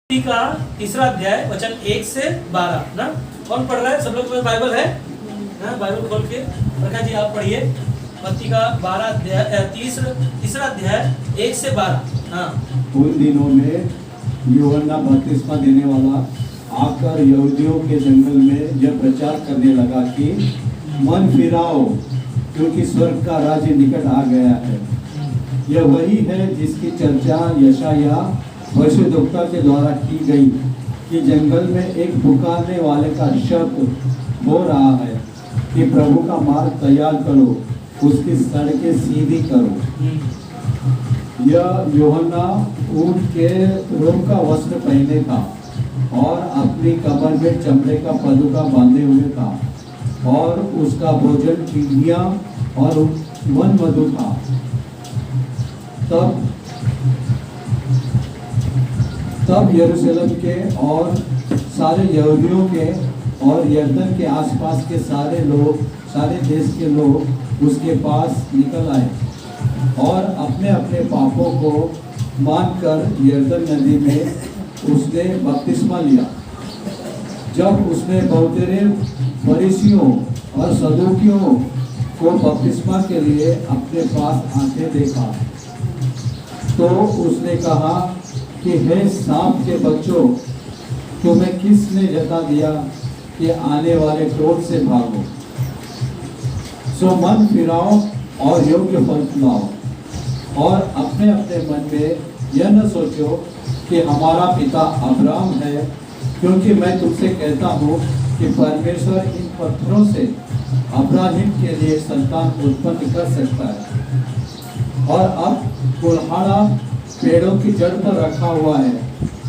का तीसरा अध्याय वचन 1 से 12 ना। कौन पढ़ रहा है? सब लोग में बाइबल है ना? बाइबल खोल के प्रकाश जी आप पढ़िए। मत्ती का 12 अध्याय तीसरा अध्याय 1 से 12। हाँ। उन दिनों में यूहन्ना बपतिस्मा देने वाला आकर यहूदियों के जंगल में यह प्रचार करने लगा कि मन फिराओ, क्योंकि स्वर्ग का राज्य निकट आ गया है। यह वही है जिसकी चर्चा यशायाह भविष्यद्वक्ता के द्वारा की गई कि जंगल में एक पुकारने वाले का शब्द हो रहा है कि प्रभु का मार्ग तैयार करो, उसकी सड़कें सीधी करो। यह यूहन्ना ऊंट के रोम का वस्त्र पहने था और अपनी कमर में चमड़े का पदुका बांधे हुए था, और उसका भोजन चिड़िया और वन मधु था। तब यरूशलेम के और सारे यहूदियों के और यरदन के आसपास के सारे देश के लोग उसके पास निकल आए और अपने अपने पापों को मानकर यरदन नदी में उसने बपतिस्मा लिया। जब उसने बहुतेरे फरीसियों और सदूकियों को बपतिस्मा के लिए अपने पास आते देखा तो उसने कहा कि हे सांप के बच्चों, तुम्हें किसने जता दिया कि आने वाले क्रोध से भागो। सो मन फिराओ और योग्य फल फुलाओ, और अपने अपने मन में यह न सोचो कि हमारा पिता अब्राहम है, क्योंकि मैं तुमसे कहता हूँ कि परमेश्वर इन पत्थरों से अब्राहम के लिए संतान उत्पन्न कर सकता है। और अब कुल्हाड़ा पेड़ों की जड़ पर रखा हुआ है,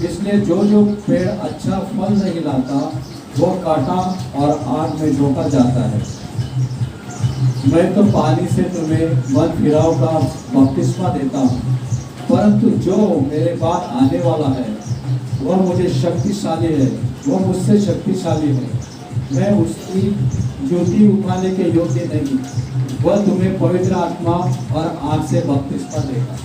इसलिए जो पेड़ अच्छा फल नहीं लाता वो काटा और आग में झोंका जाता है। मैं तो पानी से तुम्हें मन फिराव का बपतिस्मा देता हूँ, परंतु जो मेरे बाद आने वाला है वह मुझे शक्तिशाली है, वह मुझसे शक्तिशाली है। मैं उसकी जूती उठाने के योग्य नहीं। वह तुम्हें पवित्र आत्मा और आग से बपतिस्मा देगा।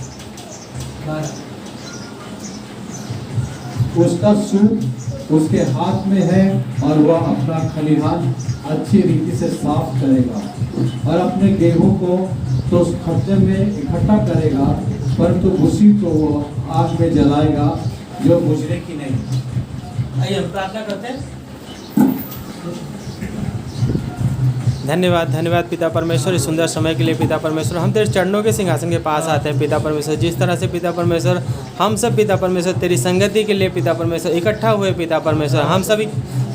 उसका सूप उसके हाथ में है और वह अपना खलिहान अच्छी रीति से साफ करेगा और अपने गेहूं को तो उस खड्डे में इकट्ठा करेगा, परंतु भूसी को वो आग में जलाएगा जो बुझने की नहीं। आइए हम प्रार्थना करते हैं। धन्यवाद पिता परमेश्वर, इस सुंदर समय के लिए पिता परमेश्वर। हम तेरे चरणों के सिंहासन के पास आते हैं पिता परमेश्वर। जिस तरह से पिता परमेश्वर हम सब पिता परमेश्वर तेरी संगति के लिए पिता परमेश्वर इकट्ठा हुए पिता परमेश्वर, हम सभी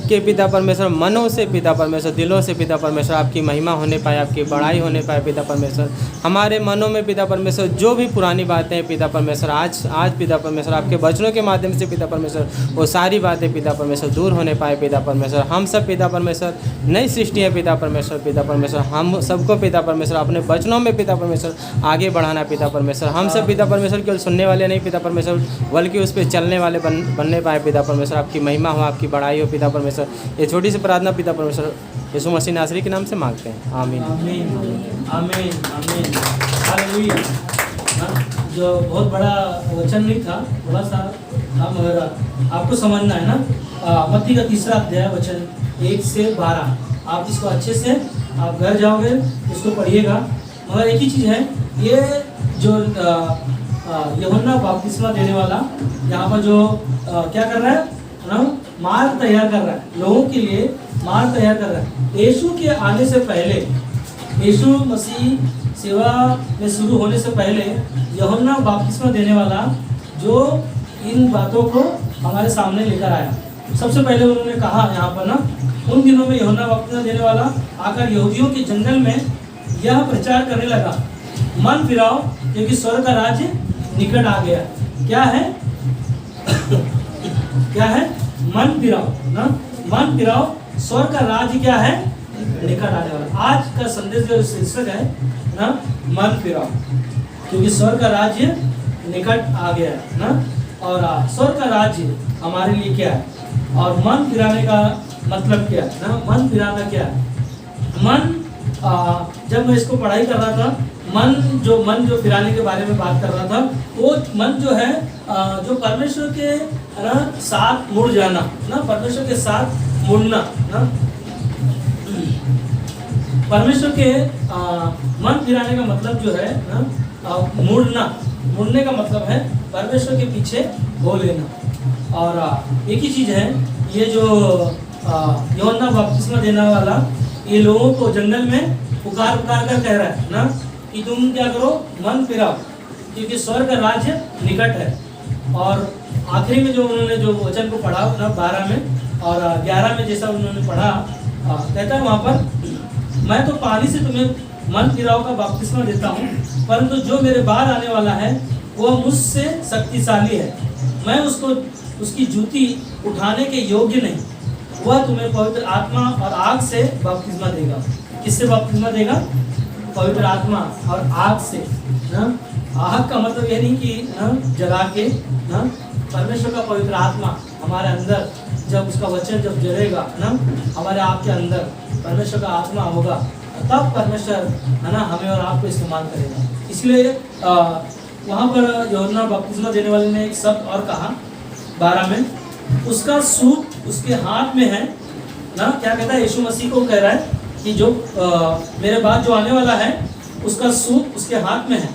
के पिता परमेश्वर मनों से पिता परमेश्वर, दिलों से पिता परमेश्वर आपकी महिमा होने पाए, आपकी बड़ाई होने पाए पिता परमेश्वर। हमारे मनों में पिता परमेश्वर जो भी पुरानी बातें हैं पिता परमेश्वर, आज पिता परमेश्वर आपके वचनों के माध्यम से पिता परमेश्वर वो सारी बातें पिता परमेश्वर दूर होने पाए पिता परमेश्वर। हम सब पिता परमेश्वर नई सृष्टि है पिता परमेश्वर। पिता परमेश्वर हम सबको पिता परमेश्वर अपने वचनों में पिता परमेश्वर आगे बढ़ाना पिता परमेश्वर। हम सब पिता परमेश्वर केवल सुनने वाले नहीं पिता परमेश्वर, बल्कि उस पर चलने वाले बनने पाए पिता परमेश्वर। आपकी महिमा हो, आपकी बड़ाई हो पिता परमेश्वर। ये छोटी सी प्रार्थना पिता परमेश्वर यीशु मसीह नासरी के नाम से मांगते हैं, आमीन आमीन आमीन आमीन हालेलुया। जो बहुत बड़ा वचन नहीं था, थोड़ा सा था, मगर आपको समझना है ना। मत्ती का तीसरा अध्याय वचन 1 से 12। आप इसको अच्छे से आप घर जाओगे इसको पढ़िएगा। मगर एक ही चीज़ है, ये जो यूहन्ना बपतिस्मा देने वाला यहाँ पर जो क्या कर रहा है ना, मार्ग तैयार कर रहा है, लोगों के लिए मार्ग तैयार कर रहा है। यीशु के आने से पहले, यीशु मसीह सेवा में शुरू होने से पहले यूहन्ना बपतिस्मा देने वाला जो इन बातों को हमारे सामने लेकर आया। सबसे पहले उन्होंने कहा यहाँ पर ना, उन दिनों में यूहन्ना बपतिस्मा देने वाला आकर यहूदियों के जंगल में यह प्रचार करने लगा, मन फिराओ क्योंकि स्वर्ग का राज्य निकट आ गया। क्या है? क्या है? मन फिराओ ना, मन फिराओ, स्वर्ग का राज्य क्या है? निकट आने वाला। आज का संदेश जो शीर्षक है ना, मन फिराओ क्योंकि स्वर्ग का राज्य निकट आ गया है ना। और स्वर्ग का राज्य हमारे लिए क्या है, और मन फिराने का मतलब क्या है ना। मन फिराना क्या है? मन जब मैं इसको पढ़ाई कर रहा था, मन जो फिराने के बारे में बात कर रहा था, वो मन जो है जो परमेश्वर के है ना साथ मुड़ जाना ना, परमेश्वर के साथ मुड़ना ना, परमेश्वर के मन फिराने का मतलब जो है ना मुड़ने का मतलब है परमेश्वर के पीछे हो लेना। और एक ही चीज़ है, ये जो यूहन्ना बपतिस्मा देने वाला ये लोगों को जंगल में पुकार कर कह रहा है ना कि तुम क्या करो, मन फिराओ, क्योंकि स्वर्ग का राज्य निकट है। और आखिरी में जो उन्होंने जो वचन को पढ़ा ना 12 में और 11 में जैसा उन्होंने पढ़ा, कहता है वहाँ पर, मैं तो पानी से तुम्हें मन फिराओ का बपतिस्मा देता हूँ, परंतु जो मेरे बाद आने वाला है वह मुझसे शक्तिशाली है, मैं उसकी जूती उठाने के योग्य नहीं, वह तुम्हें पवित्र आत्मा और आग से बपतिस्मा देगा। किससे बपतिस्मा देगा? पवित्र आत्मा और आग से ना। आग का मतलब ये नहीं कि ना जला के ना, परमेश्वर का पवित्र आत्मा हमारे अंदर जब उसका वचन जब जलेगा ना हमारे आपके अंदर परमेश्वर का आत्मा होगा, तब परमेश्वर है ना हमें और आपको इस्तेमाल करेगा। इसलिए वहाँ पर यूहन्ना बपतिस्मा देने वाले ने एक शब्द और कहा 12 में, उसका सूप उसके हाथ में है ना। क्या कहता है? यीशु मसीह को कह रहा है कि जो मेरे बाद जो आने वाला है उसका सूप उसके हाथ में है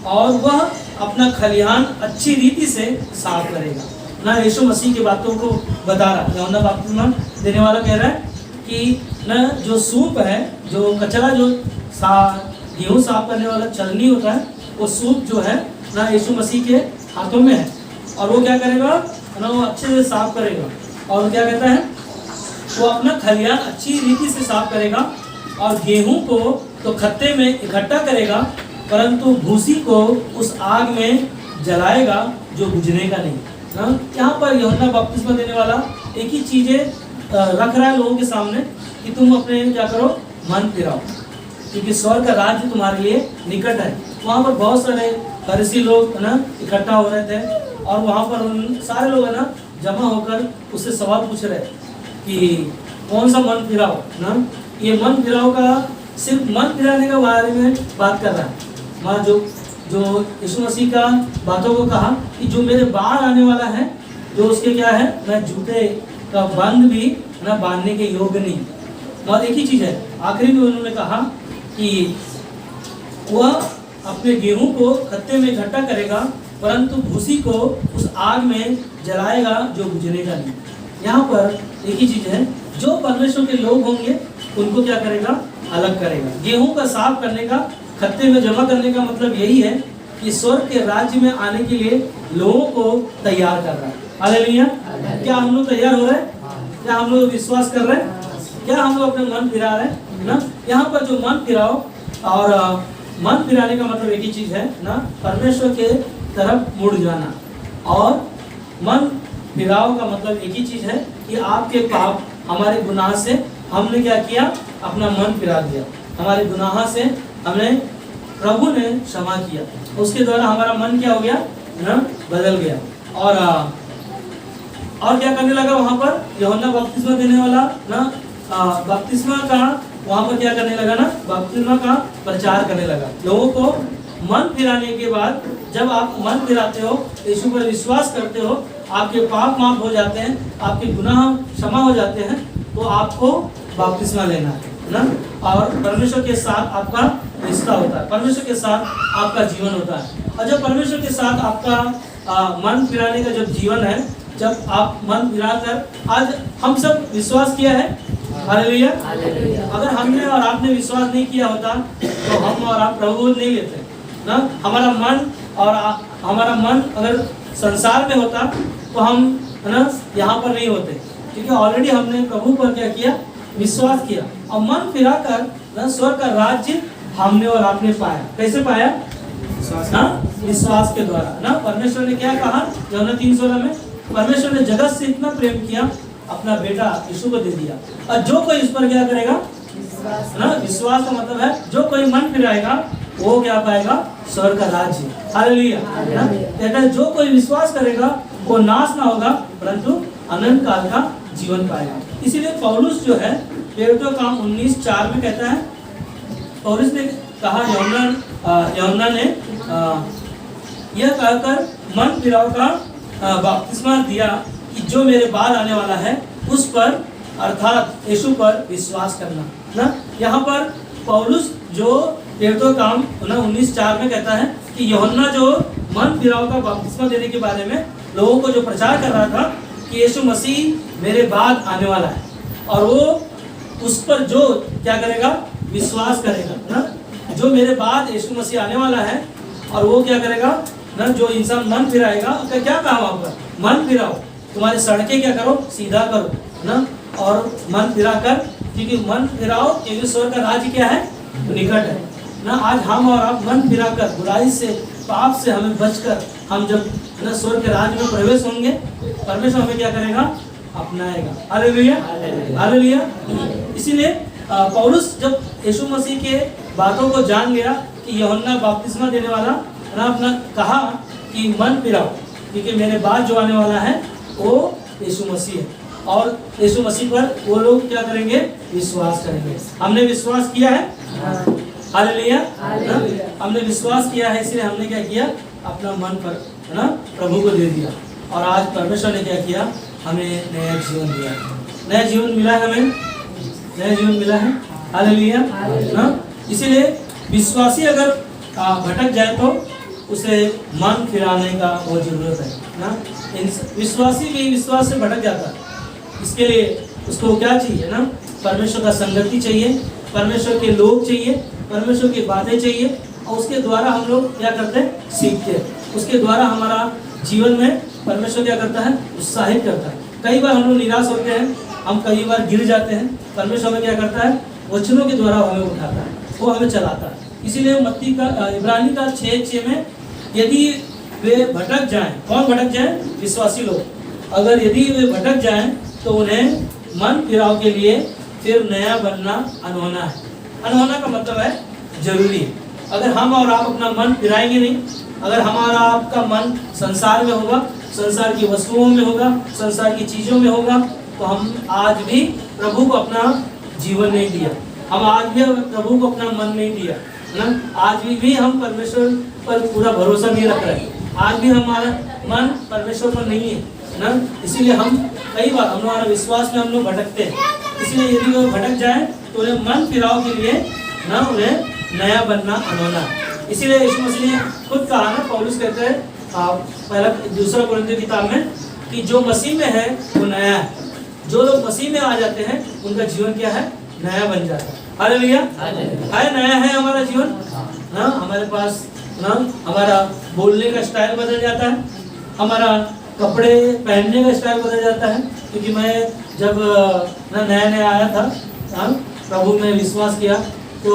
और वह अपना खलिहान अच्छी रीति से साफ करेगा ना। यीशु मसीह की बातों को बता रहा। यूहन्ना बपतिस्मा देने वाला कह रहा है कि न जो सूप है, जो कचरा जो गेहूँ साफ करने वाला चलनी होता है, वो सूप जो है ना यीशु मसीह के हाथों में है और वो क्या करेगा ना, वो अच्छे से साफ करेगा। और क्या कहता है? वो अपना खलिहान अच्छी रीति से साफ करेगा और गेहूं को तो खत्ते में इकट्ठा करेगा, परंतु भूसी को उस आग में जलाएगा जो बुझने का नहीं ना। यहाँ पर यूहन्ना बपतिस्मा देने वाला एक ही चीज़ें रख रहा है लोगों के सामने कि तुम अपने क्या करो, मन फिराओ, क्योंकि स्वर्ग का राज्य तुम्हारे लिए निकट है। वहाँ पर बहुत सारे फरीसी लोग है ना इकट्ठा हो रहे थे और वहाँ पर उन सारे लोग है ना जमा होकर उससे सवाल पूछ रहे कि कौन सा मन फिराओ ना। ये मन फिराओ का सिर्फ मन फिराने का बारे में बात कर रहा है। वहाँ जो यीशु मसीह का बातों को कहा कि जो मेरे बाद आने वाला है, जो उसके क्या है, मैं जूते का बंद भी ना बांधने के योग्य नहीं। और एक ही चीज़ है, आखिरी में उन्होंने कहा कि वह अपने गेहूं को खत्ते में इकट्ठा करेगा, परंतु भूसी को उस आग में जलाएगा जो बुझने का नहीं। यहाँ पर एक ही चीज़ है, जो परमेश्वर के लोग होंगे उनको क्या करेगा, अलग करेगा। गेहूं का साफ करने का, खत्ते में जमा करने का मतलब यही है कि स्वर्ग के राज्य में आने के लिए लोगों को तैयार कर रहा है। हालेलुया। क्या हम लोग तैयार हो रहे हैं? क्या हम लोग विश्वास कर रहे हैं? क्या हम लोग अपने मन फिरा रहे हैं ना? यहाँ पर जो मन फिराओ और मन फिराने का मतलब एक ही चीज़ है ना, परमेश्वर के तरफ मुड़ जाना। और मन फिराव का मतलब एक ही चीज़ है कि आपके पाप, हमारे गुनाह से हमने क्या किया, अपना मन फिरा दिया। हमारे गुनाह से हमें प्रभु ने क्षमा किया, उसके द्वारा हमारा मन क्या हो गया ना, बदल गया। और क्या करने लगा वहाँ पर यूहन्ना बपतिस्मा देने वाला ना, बपतिस्मा का वहाँ पर क्या करने लगा ना, बपतिस्मा का प्रचार करने लगा। लोगों को मन फिराने के बाद, जब आप मन फिराते हो, यीशु पर विश्वास करते हो, आपके पाप माफ हो जाते हैं, आपके गुनाह क्षमा हो जाते हैं, तो आपको बपतिस्मा लेना है ना। और परमेश्वर के साथ आपका रिश्ता होता है, परमेश्वर के साथ आपका जीवन होता है। और जब परमेश्वर के साथ आपका मन फिराने का जब जीवन है, जब आप मन फिराकर, आज हम सब विश्वास किया है, हालेलुया। अगर हमने और आपने विश्वास नहीं किया होता तो हम और आप प्रभु नहीं लेते ना। हमारा मन और हमारा मन अगर संसार में होता तो हम है ना यहाँ पर नहीं होते, क्योंकि ऑलरेडी हमने प्रभु पर क्या किया, विश्वास किया और मन फिराकर ना स्वर्ग का राज्य हमने और आपने पाया। कैसे पाया? विश्वास के द्वारा ना। परमेश्वर ने क्या कहा यूहन्ना 3:16 में, परमेश्वर ने जगत से इतना प्रेम किया, अपना बेटा यीशु को दे दिया, और जो कोई इस पर क्या करेगा ना, विश्वास का मतलब है जो कोई मन फिराएगा वो क्या पाएगा, स्वर्ग का राज्य। हालेलुया। कहता है जो कोई विश्वास करेगा वो नाश ना होगा परंतु अनंत काल का जीवन पाएगा। इसीलिए पौलुस जो है प्रेरितों का काम 19:4 में कहता है, पौलुस ने कहा यूहन्ना ने यह कहकर मन फिराव का बपतिस्मा दिया कि जो मेरे बाद आने वाला है उस पर अर्थात यीशु पर विश्वास करना ना। यहाँ पर पौलुस जो प्रेरितों का काम 19:4 में कहता है कि यूहन्ना जो मन फिराव का बपतिस्मा देने के बारे में लोगों को जो प्रचार कर रहा था कि यीशु मसीह मेरे बाद आने वाला है और वो उस पर जो क्या करेगा, विश्वास करेगा ना। जो मेरे बाद यीशु मसीह आने वाला है और वो क्या करेगा ना, जो इंसान मन फिराएगा उसका क्या कहा वहाँ पर, मन फिराओ, तुम्हारी सड़कें क्या करो, सीधा करो ना। और मन फिरा कर, क्योंकि मन फिराओ क्योंकि स्वर्ग का राज्य क्या है, निकट है ना। आज हम और आप मन फिराकर बुराई से, पाप से हमें बचकर हम जब ना स्वर्ग के राज्य में प्रवेश होंगे, परमेश्वर हमें क्या करेगा, अपनाएगा। Hallelujah, hallelujah. इसीलिए पौलुस जब यीशु मसीह के बातों को जान गया कि यूहन्ना बपतिस्मा देने वाला ना अपना कहा कि मन फिराओ क्योंकि मेरे बाद जो आने वाला है वो यीशु मसीह है और यीशु मसीह पर वो लोग क्या करेंगे, विश्वास करेंगे। हमने विश्वास किया है, हालेलुया, हमने विश्वास किया है, इसलिए हमने क्या किया, अपना मन पर है ना प्रभु को दे दिया और आज परमेश्वर ने क्या किया, हमें नया जीवन दिया, नया जीवन मिला है, हमें नया जीवन मिला है। हालेलुया ना। इसीलिए विश्वासी अगर भटक जाए तो उसे मन फिराने का बहुत जरूरत है ना। विश्वासी भी विश्वास से भटक जाता है, इसके लिए उसको क्या चाहिए ना, परमेश्वर का संगति चाहिए, परमेश्वर के लोग चाहिए, परमेश्वर की बातें चाहिए और उसके द्वारा हम लोग क्या करते हैं, सीखते हैं। उसके द्वारा हमारा जीवन में परमेश्वर क्या करता है, उत्साहित करता है। कई बार हम लोग निराश होते हैं, हम कई बार गिर जाते हैं, परमेश्वर हमें क्या करता है, वचनों के द्वारा हमें उठाता है, वो हमें चलाता है। इसीलिए मत्ती का इब्रानी का 6:6 में यदि वे भटक जाएं, कौन भटक जाएं, विश्वासी लोग, अगर यदि वे भटक जाएं तो उन्हें मन फिराव के लिए फिर नया बनना अनहोना है। अनहोना का मतलब है जरूरी है। अगर हम और आप अपना मन फिराएंगे नहीं, अगर हमारा आपका मन संसार में होगा, संसार की वस्तुओं में होगा, संसार की चीज़ों में होगा, तो हम आज भी प्रभु को अपना जीवन नहीं दिया, हम आज भी प्रभु को अपना मन नहीं दिया ना। आज भी हम परमेश्वर पर पूरा भरोसा नहीं रख रहे, आज भी हमारा मन परमेश्वर पर नहीं है ना। इसीलिए हम कई बार हमारा विश्वास में हम लोग भटकते हैं। इसलिए यदि वो भटक जाए तो उन्हें मन फिराव के लिए ना, उन्हें नया बनना अनहोना। इसीलिए यीशु मसीह ने खुद कहा ना, पौलुस कहते हैं पहला 2 कोरिन्थियों किताब में कि जो मसीह में है वो नया है। जो लोग मसीह में आ जाते हैं उनका जीवन क्या है, नया बन जाता है। हालेलुया, है नया है हमारा जीवन ना। हमारे पास ना हमारा बोलने का स्टाइल बदल जाता है, हमारा कपड़े पहनने का स्टाइल बदल जाता है। क्योंकि मैं जब ना नया नया आया था प्रभु में विश्वास किया तो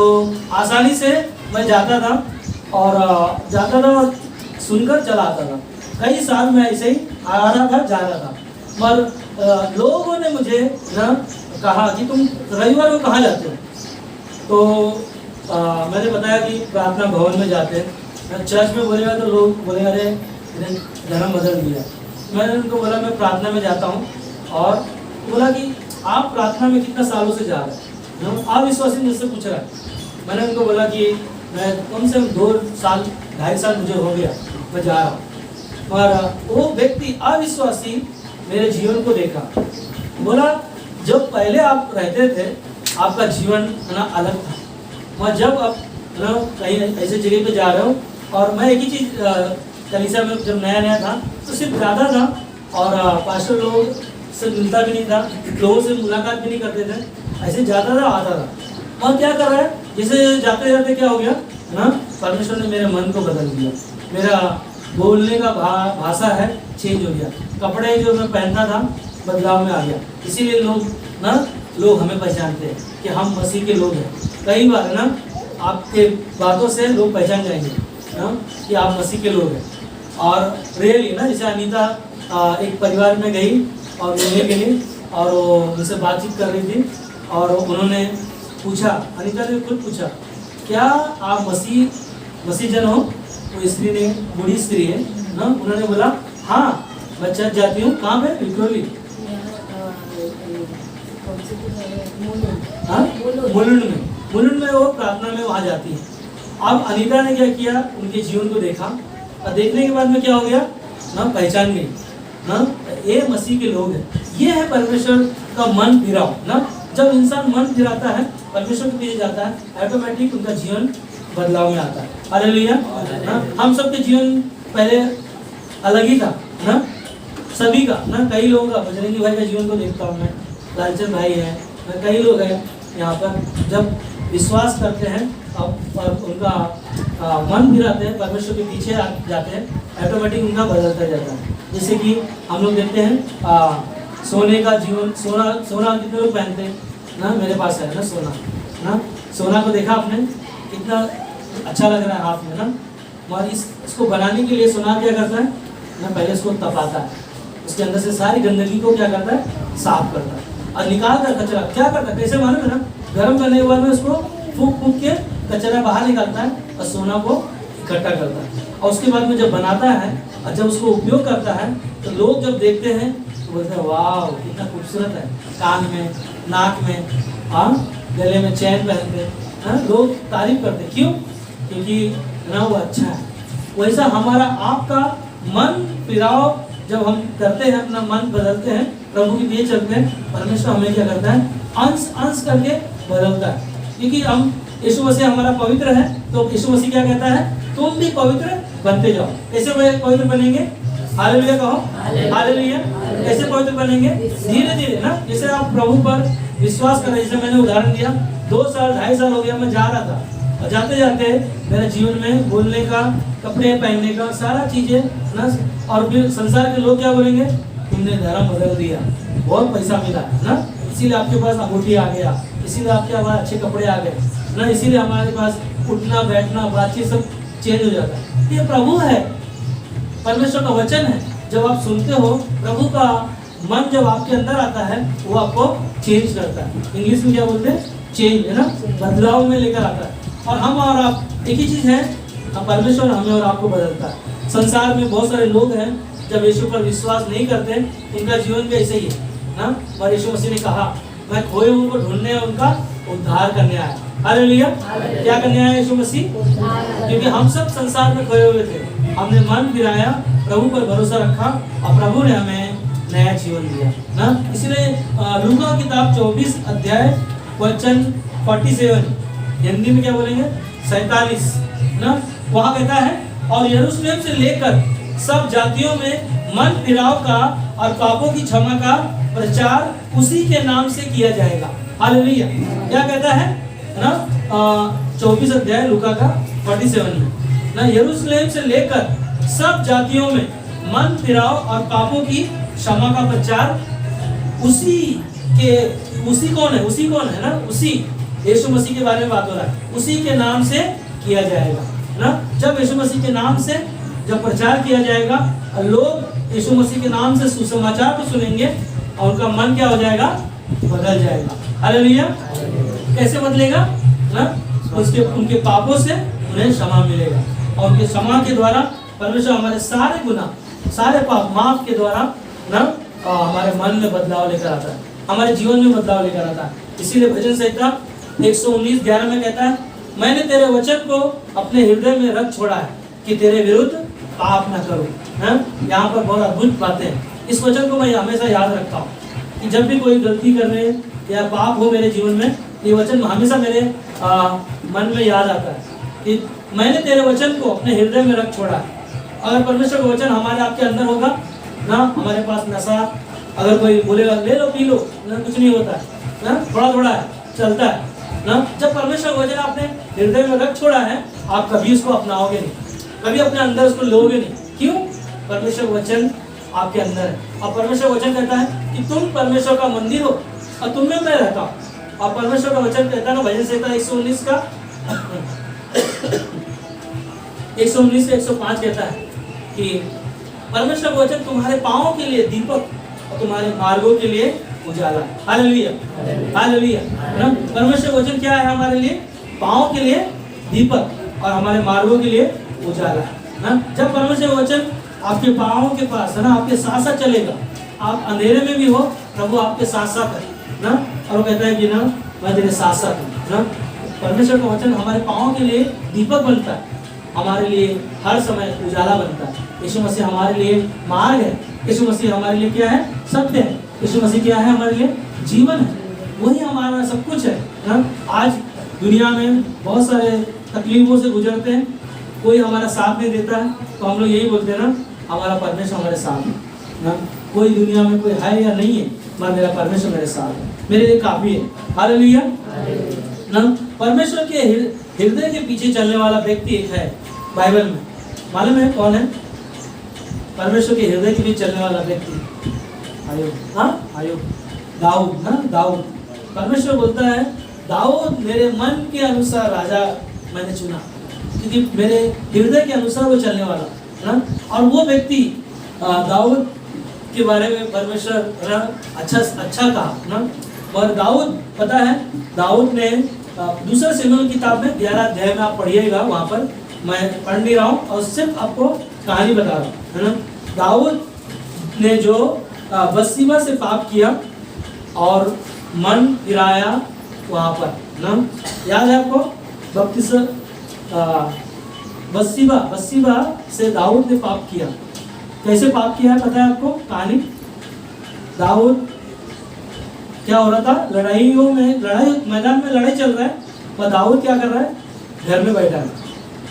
आसानी से मैं जाता था और सुनकर चला आता था। कई साल मैं ऐसे ही आ रहा था, जा रहा था, पर लोगों ने मुझे ना कहा कि तुम रविवार को कहाँ जाते हो, तो मैंने बताया कि प्रार्थना भवन में जाते हैं। चर्च में बोलेगा तो लोग बोलेगा अरे धर्म बदल दिया। मैंने उनको बोला मैं प्रार्थना में जाता हूँ, और बोला कि आप प्रार्थना में कितना सालों से जा रहे हैं, आप विश्वासी मुझसे पूछ रहा है। मैंने उनको बोला कि मैं कम से कम 2-2.5 साल मुझे हो गया मैं जा रहा हूँ। और वो व्यक्ति अविश्वासी मेरे जीवन को देखा, बोला जब पहले आप रहते थे आपका जीवन ना अलग था, मैं जब अब ना कहीं ऐसे जगह पे जा रहा हूँ, और मैं एक ही चीज़ कलीसिया में जब नया नया था तो सिर्फ ज़्यादा था और पास्टर लोग से मिलता भी नहीं था, लोगों से मुलाकात भी नहीं करते थे, ऐसे जाता था आता था। और क्या कर रहा है, जैसे जाते जाते क्या हो गया ना, परमेश्वर ने मेरे मन को बदल दिया, मेरा बोलने का भाषा है चेंज हो गया, कपड़े जो मैं पहनता था बदलाव में आ गया। इसीलिए लोग हमें पहचानते हैं कि हम मसीह के लोग हैं। कई बार ना आपके बातों से लोग पहचान जाएंगे ना कि आप मसीह के लोग हैं। और रियली ना, जैसे अनीता एक परिवार में गई और मिलने के लिए, और वो उनसे बातचीत कर रही थी, और उन्होंने पूछा, अनीता ने खुद पूछा क्या आप मसीह जन हो। वो स्त्री ने, बूढ़ी स्त्री है ना, उन्होंने बोला हाँ मैं चर्च जाती हूँ। कहाँ पे, विक्रोली, मुलुंड में वो प्रार्थना में वहाँ जाती है। अब अनीता ने क्या किया, उनके जीवन को देखा, और देखने के बाद में क्या हो गया ना, पहचान गई ना, ये मसीह के लोग हैं। ये है परमेश्वर का मन फिराव ना। जब इंसान मन फिराता है, परमेश्वर के पीछे जाता है, ऑटोमेटिक उनका जीवन बदलाव में आता है। हालेलुया ना। हम सबके जीवन पहले अलग ही था ना, सभी का ना। कई लोगों का, बजरंगी भाई का जीवन को देखता हूँ मैं, लालचंद भाई है, कई लोग हैं यहाँ पर, जब विश्वास करते हैं अब उनका मन फिराते हैं, परमेश्वर के पीछे जाते हैं, ऑटोमेटिक उनका बदलता जाता है। जैसे कि हम लोग देखते हैं सोने का जीवन, सोना कितने लोग पहनते हैं ना, मेरे पास है ना सोना ना। सोना को देखा आपने, कितना अच्छा लग रहा है हाथ में ना। और इसको बनाने के लिए सोना क्या करता है ना, पहले इसको तपाता है, उसके अंदर से सारी गंदगी को क्या करता है, साफ करता है, और निकाल कर कचरा क्या करता है, कैसे मालूम है ना, गर्म करने के बाद में उसको फूक के कचरा बाहर निकालता है और सोना को इकट्ठा करता है। और उसके बाद में जब बनाता है और जब उसको उपयोग करता है तो लोग जब देखते हैं तो बोलते हैं वाह कितना खूबसूरत है, कान में, नाक में, गले में चैन पहनते हैं, लोग तारीफ करते हैं। क्यों? क्योंकि ना वो अच्छा है। वैसा हमारा आपका मन फिराव जब हम करते हैं, अपना मन बदलते हैं, प्रभु के लिए चलते हैं, परमेश्वर हमें क्या करता है, अंश अंश करके बदलता है। क्योंकि हम यीशु मसीह हमारा पवित्र है, तो यीशु मसीह क्या कहता है, तुम भी पवित्र बनते जाओ। कैसे पवित्र बनेंगे? हालेलुया कहो, हालेलुया। कैसे पवित्र बनेंगे? धीरे धीरे ना। जैसे आप प्रभु पर विश्वास कर रहे, जैसे मैंने उदाहरण दिया, 2 साल 2.5 साल हो गया मैं जा रहा था, और जाते जाते मेरे जीवन में बोलने का, कपड़े पहनने का, सारा चीजें ना, और फिर संसार के लोग क्या बोलेंगे, तुमने धर्म बदल दिया, बहुत पैसा मिला ना, इसीलिए आपके पास अंगूठी आ गया, इसीलिए आपके पास अच्छे कपड़े आ गए ना, इसीलिए हमारे पास उठना बैठना बातचीत सब चेंज हो जाता है। ये प्रभु है, परमेश्वर का वचन है। जब आप सुनते हो, प्रभु का मन जब आपके अंदर आता है, वो आपको चेंज करता है। इंग्लिश में क्या बोलते हैं, चेंज है ना, बदलाव में लेकर आता है। और हम और आप एक ही चीज है, परमेश्वर हमें और आपको बदलता है। संसार में बहुत सारे लोग हैं, जब यीशु पर विश्वास नहीं करते, उनका जीवन भी ऐसे ही है ना। और यीशु मसीह ने कहा, मैं खोए हुए को ढूंढने और उनका उद्धार करने आया। हालेलुया। क्या करने आया यीशु मसीह? क्योंकि हम सब संसार में खोए हुए थे, हमने मन फिराया, प्रभु पर भरोसा रखा, और प्रभु ने हमें नया जीवन दिया ना। इसलिए लूका किताब 24 अध्याय वचन 47, हिंदी में क्या बोलेंगे, 47 ना, वहाँ कहता है, और यरूशलेम से लेकर सब जातियों में मन फिराव का और पापों की क्षमा का प्रचार उसी के नाम से किया जाएगा। हालेलुया। क्या कहता है ना, 24 अध्याय लूका का 47 में ना, यरूशलेम से लेकर सब जातियों में मन फिराव और पापों की क्षमा का प्रचार उसी कौन है ना, उसी यीशु मसीह के बारे में बात हो रहा है, उसी के नाम से किया जाएगा ना। जब यीशु मसीह के नाम से जब प्रचार किया जाएगा, लोग यीशु मसीह के नाम से सुसमाचार को सुनेंगे, और उनका मन क्या हो जाएगा, बदल जाएगा। हालेलुया। कैसे बदलेगा ना, उनके पापों से उन्हें क्षमा मिलेगा, और उनके क्षमा के द्वारा परमेश्वर हमारे सारे गुनाह, सारे पाप माफ के द्वारा ना हमारे मन में बदलाव लेकर आता है, हमारे जीवन में बदलाव लेकर आता है। इसीलिए भजन संहिता 119:11 में कहता है, मैंने तेरे वचन को अपने हृदय में रख छोड़ा है कि तेरे विरुद्ध पाप न करूं। यहाँ पर बहुत अद्भुत बातें हैं। इस वचन को मैं हमेशा याद रखता हूँ कि जब भी कोई गलती करने या पाप हो मेरे जीवन में, ये वचन हमेशा मेरे मन में याद आता है कि मैंने तेरे वचन को अपने हृदय में रख छोड़ा है। अगर परमेश्वर का वचन हमारे आपके अंदर होगा ना, हमारे पास नशा, अगर कोई बोलेगा ले लो पी लो ना, कुछ नहीं होता है ना, थोड़ा थोड़ा है, चलता है ना। जब परमेश्वर का वचन आपने हृदय में रख छोड़ा है, आप कभी उसको अपनाओगे नहीं, कभी अपने अंदर उसको लोगे नहीं। क्यों? परमेश्वर वचन आपके अंदर है, और परमेश्वर वचन कहता है कि तुम परमेश्वर का मंदिर हो और तुम में मैं रहता हूँ। और परमेश्वर का वचन कहता है ना, भजन संहिता 119 का 105 कहता है कि परमेश्वर का वचन तुम्हारे पाँवों के लिए दीपक और तुम्हारे मार्गों के लिए उजाला है। हालेलुया, हालेलुया ना। परमेश्वर वचन क्या है हमारे लिए? पाँव के लिए दीपक और हमारे मार्गों के लिए उजाला है ना। जब परमेश्वर वचन आपके पाँवों के पास है ना, आपके साथ साथ चलेगा, आप अंधेरे में भी हो, प्रभु आपके साथ साथ है ना। और वो कहता है कि ना, मैं तेरे साथ साथ हूँ ना। परमेश्वर का वचन हमारे पाँव के लिए दीपक बनता है, हमारे लिए हर समय उजाला बनता है। यीशु मसीह हमारे लिए मार्ग है, यीशु मसीह हमारे लिए क्या है? सत्य है। यीशु मसीह क्या है? हमारे लिए जीवन है, वही हमारा सब कुछ है ना। आज दुनिया में बहुत सारे तकलीफों से गुजरते हैं, कोई हमारा साथ नहीं देता है, तो हम लोग यही बोलते हैं ना, हमारा परमेश्वर हमारे साथ है ना। कोई दुनिया में कोई है या नहीं है, मगर मेरा परमेश्वर मेरे साथ है, मेरे लिए काफी है। हालेलुया ना। परमेश्वर के हृदय के पीछे चलने वाला व्यक्ति एक है बाइबल में, मालूम है कौन है? परमेश्वर के हृदय के पीछे चलने वाला व्यक्ति आयोग, दाऊद ना। दाऊद, परमेश्वर बोलता है दाऊद मेरे मन के अनुसार राजा मैंने चुना, क्योंकि मेरे हृदय के अनुसार वो चलने वाला ना। और वो व्यक्ति दाऊद के बारे में परमेश्वर अच्छा कहा ना। और दाऊद, पता है दाऊद ने दूसरा शमूएल किताब में 11 अध्याय में आप पढ़िएगा, वहाँ पर मैं पढ़ नहीं रहा हूँ और सिर्फ आपको कहानी बता रहा हूँ, है ना। दाऊद ने जो बत्सिबा से पाप किया और मन गिराया वहाँ पर ना, याद है आपको? बत्सिबा से दाऊद ने पाप किया। कैसे पाप किया है पता है आपको कहानी? दाऊद, क्या हो रहा था? लड़ाई मैदान में लड़ाई चल रहा है, पर दाऊद क्या कर रहा है? घर में बैठा है